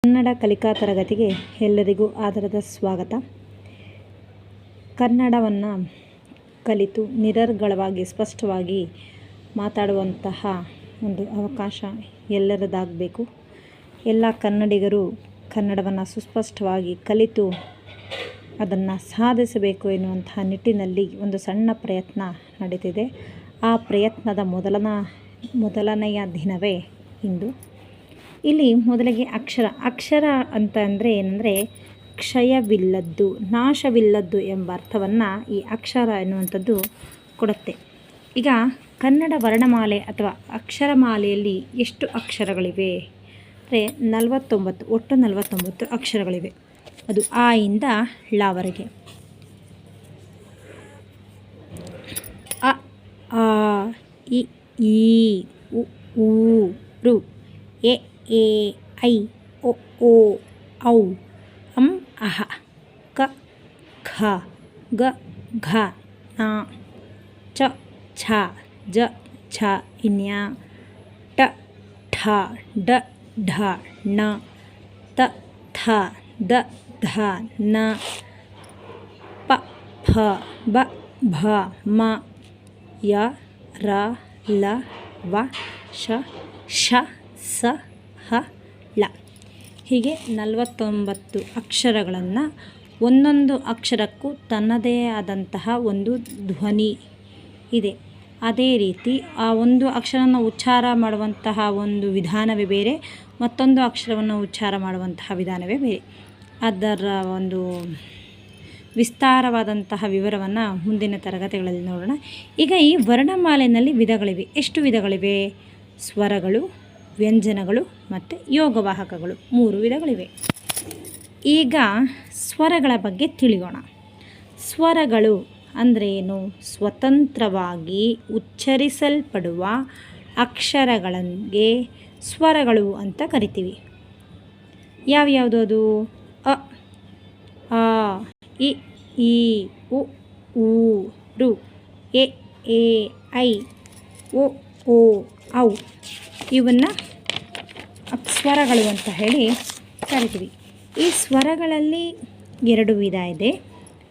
ಕನ್ನಡ ಕಲಿಕಾ ತರಗತಿಗೆ ಎಲ್ಲರಿಗೂ ಆದರದ ಸ್ವಾಗತ. ಕನ್ನಡವನ್ನು ಕಲಿತು ನಿರರ್ಗಳವಾಗಿ ಸ್ಪಷ್ಟವಾಗಿ ಮಾತಾಡುವಂತಹ ಒಂದು ಅವಕಾಶ ಎಲ್ಲರದಾಗಬೇಕು. ಎಲ್ಲ ಕನ್ನಡಿಗರು ಕನ್ನಡವನ್ನು ಸುಸ್ಪಷ್ಟವಾಗಿ ಕಲಿತು ಅದನ್ನು ಸಾಧಿಸಬೇಕು ಎನ್ನುವಂತಹ ನಿಟ್ಟಿನಲ್ಲಿ ಒಂದು ಸಣ್ಣ ಪ್ರಯತ್ನ ನಡೀತಿದೆ. ಆ ಪ್ರಯತ್ನದ ಮೊದಲನೆಯ ದಿನವೇ ಇಂದು. ಇಲ್ಲಿ ಮೊದಲಿಗೆ ಅಕ್ಷರ ಅಂತ ಅಂದರೆ ಏನಂದರೆ ಕ್ಷಯವಿಲ್ಲದ್ದು, ನಾಶವಿಲ್ಲದ್ದು ಎಂಬ ಅರ್ಥವನ್ನು ಈ ಅಕ್ಷರ ಎನ್ನುವಂಥದ್ದು ಕೊಡುತ್ತೆ. ಈಗ ಕನ್ನಡ ವರ್ಣಮಾಲೆ ಅಥವಾ ಅಕ್ಷರಮಾಲೆಯಲ್ಲಿ ಎಷ್ಟು ಅಕ್ಷರಗಳಿವೆ ಅಂದರೆ 49, ಒಟ್ಟು 49 ಅಕ್ಷರಗಳಿವೆ. ಅದು ಆ ಇಂದ ಳವರೆಗೆ. ಅ, ಆ, ಇ, ಈ, ಉ, ಊ, ಋ, ಎ, ಐ, ಒ, ಓ, ಔ, ಅಂ, ಅಹ, ಕ, ಖ, ಗ, ಘ, ನ, ಚ, ಛ, ಜ, ಝ, ಞ, ಟ, ಠ, ಡ, ಢ, ಣ, ತ, ಥ, ದ, ಧ, ನ, ಪ, ಫ, ಬ, ಭ, ಮ, ಯ, ರ, ಲ, ವ, ಶ, ಷ, ಸ, ಹ, ಳ. ಹೀಗೆ 49 ಅಕ್ಷರಗಳನ್ನು ಒಂದೊಂದು ಅಕ್ಷರಕ್ಕೂ ತನ್ನದೇ ಆದಂತಹ ಒಂದು ಧ್ವನಿ ಇದೆ. ಅದೇ ರೀತಿ ಆ ಒಂದು ಅಕ್ಷರವನ್ನು ಉಚ್ಚಾರ ಮಾಡುವಂತಹ ಒಂದು ವಿಧಾನವೇ ಬೇರೆ, ಮತ್ತೊಂದು ಅಕ್ಷರವನ್ನು ಉಚ್ಚಾರ ಮಾಡುವಂತಹ ವಿಧಾನವೇ ಬೇರೆ. ಅದರ ಒಂದು ವಿಸ್ತಾರವಾದಂತಹ ವಿವರವನ್ನು ಮುಂದಿನ ತರಗತಿಗಳಲ್ಲಿ ನೋಡೋಣ. ಈಗ ಈ ವರ್ಣಮಾಲೆಯಲ್ಲಿ ವಿಧಗಳಿವೆ. ಎಷ್ಟು ವಿಧಗಳಿವೆ? ಸ್ವರಗಳು, ವ್ಯಂಜನಗಳು ಮತ್ತು ಯೋಗವಾಹಕಗಳು 3 ವಿಧಗಳಿವೆ. ಈಗ ಸ್ವರಗಳ ಬಗ್ಗೆ ತಿಳಿಯೋಣ. ಸ್ವರಗಳು ಅಂದರೆ ಏನು? ಸ್ವತಂತ್ರವಾಗಿ ಉಚ್ಚರಿಸಲ್ಪಡುವ ಅಕ್ಷರಗಳಿಗೆ ಸ್ವರಗಳು ಅಂತ ಕರಿತೀವಿ. ಯಾವ್ಯಾವುದು ಅದು? ಅ, ಆ, ಇ, ಈ, ಉ, ಊ, ಋ, ಎ, ಐ, ಒ, ಓ, ಔ ಇವನ್ನು ಸ್ವರಗಳು ಅಂತ ಹೇಳಿ ಕರಿತೀವಿ. ಈ ಸ್ವರಗಳಲ್ಲಿ 2 ವಿಧ ಇದೆ.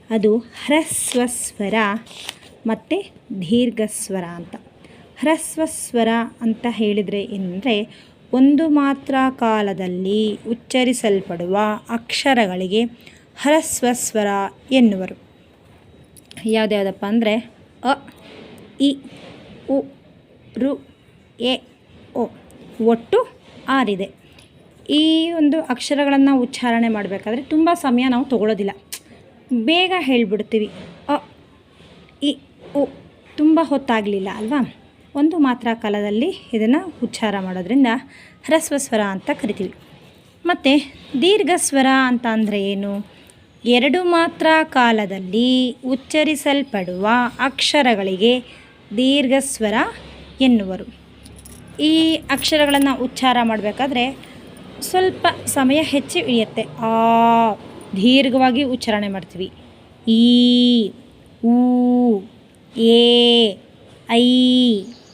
ಅದು ಹ್ರಸ್ವ ಸ್ವರ ಮತ್ತು ದೀರ್ಘ ಸ್ವರ ಅಂತ. ಹ್ರಸ್ವ ಸ್ವರ ಅಂತ ಹೇಳಿದರೆ ಏನಂದರೆ ಒಂದು ಮಾತ್ರ ಕಾಲದಲ್ಲಿ ಉಚ್ಚರಿಸಲ್ಪಡುವ ಅಕ್ಷರಗಳಿಗೆ ಹ್ರಸ್ವ ಸ್ವರ ಎನ್ನುವರು. ಯಾವುದ್ಯಾವುದಪ್ಪ ಅಂದರೆ ಅ, ಇ, ಉ, ಋ, ಎ, ಓ ಒಟ್ಟು 6 ಇದೆ. ಈ ಒಂದು ಅಕ್ಷರಗಳನ್ನು ಉಚ್ಚಾರಣೆ ಮಾಡಬೇಕಾದ್ರೆ ತುಂಬ ಸಮಯ ನಾವು ತಗೊಳ್ಳೋದಿಲ್ಲ, ಬೇಗ ಹೇಳಿಬಿಡ್ತೀವಿ. ಅ, ಇ, ಉ ತುಂಬ ಹೊತ್ತಾಗಲಿಲ್ಲ ಅಲ್ವಾ? ಒಂದು ಮಾತ್ರ ಕಾಲದಲ್ಲಿ ಇದನ್ನು ಉಚ್ಚಾರ ಮಾಡೋದ್ರಿಂದ ಹ್ರಸ್ವ ಸ್ವರ ಅಂತ ಕರಿತೀವಿ. ಮತ್ತು ದೀರ್ಘ ಸ್ವರ ಅಂತ ಅಂದರೆ ಏನು? 2 ಮಾತ್ರ ಕಾಲದಲ್ಲಿ ಉಚ್ಚರಿಸಲ್ಪಡುವ ಅಕ್ಷರಗಳಿಗೆ ದೀರ್ಘ ಸ್ವರ ಎನ್ನುವರು. ಈ ಅಕ್ಷರಗಳನ್ನು ಉಚ್ಚಾರ ಮಾಡಬೇಕಾದ್ರೆ ಸ್ವಲ್ಪ ಸಮಯ ಹೆಚ್ಚು ಹಿಡಿಯುತ್ತೆ. ಆ ದೀರ್ಘವಾಗಿ ಉಚ್ಚಾರಣೆ ಮಾಡ್ತೀವಿ. ಈ, ಊ, ಎ, ಐ,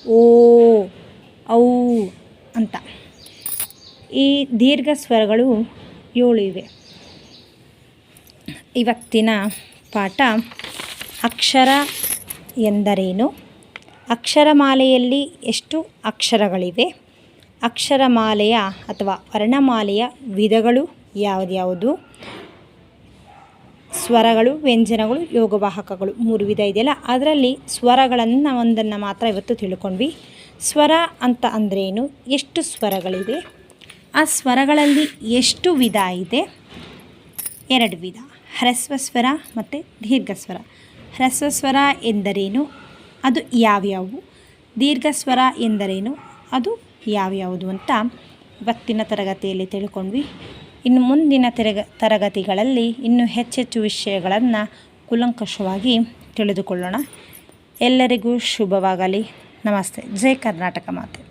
ಓ, ಔ ಅಂತ. ಈ ದೀರ್ಘ ಸ್ವರಗಳು 7 ಇವೆ. ಇವತ್ತಿನ ಪಾಠ ಅಕ್ಷರ ಎಂದರೇನು, ಅಕ್ಷರಮಾಲೆಯಲ್ಲಿ ಎಷ್ಟು ಅಕ್ಷರಗಳಿವೆ, ಅಕ್ಷರಮಾಲೆಯ ಅಥವಾ ವರ್ಣಮಾಲೆಯ ವಿಧಗಳು ಯಾವುದ್ಯಾವುದು, ಸ್ವರಗಳು, ವ್ಯಂಜನಗಳು, ಯೋಗವಾಹಕಗಳು 3 ವಿಧ ಇದೆಯಲ್ಲ, ಅದರಲ್ಲಿ ಸ್ವರಗಳನ್ನು ಒಂದನ್ನು ಮಾತ್ರ ಇವತ್ತು ತಿಳ್ಕೊಂಡ್ವಿ. ಸ್ವರ ಅಂತ ಅಂದ್ರೇನು, ಎಷ್ಟು ಸ್ವರಗಳಿವೆ, ಆ ಸ್ವರಗಳಲ್ಲಿ ಎಷ್ಟು ವಿಧ ಇದೆ? 2 ವಿಧ, ಹ್ರಸ್ವ ಸ್ವರ ಮತ್ತು ದೀರ್ಘ ಸ್ವರ. ಹ್ರಸ್ವ ಸ್ವರ ಎಂದರೇನು, ಅದು ಯಾವ್ಯಾವು? ದೀರ್ಘ ಸ್ವರ ಎಂದರೇನು, ಅದು ಯಾವ್ಯಾವುದು ಅಂತ ಇವತ್ತಿನ ತರಗತಿಯಲ್ಲಿ ತಿಳ್ಕೊಂಡ್ವಿ. ಇನ್ನು ಮುಂದಿನ ತರಗತಿಗಳಲ್ಲಿ ಇನ್ನೂ ಹೆಚ್ಚೆಚ್ಚು ವಿಷಯಗಳನ್ನು ಕೂಲಂಕಷವಾಗಿ ತಿಳಿದುಕೊಳ್ಳೋಣ. ಎಲ್ಲರಿಗೂ ಶುಭವಾಗಲಿ. ನಮಸ್ತೆ. ಜೈ ಕರ್ನಾಟಕ ಮಾತೆ.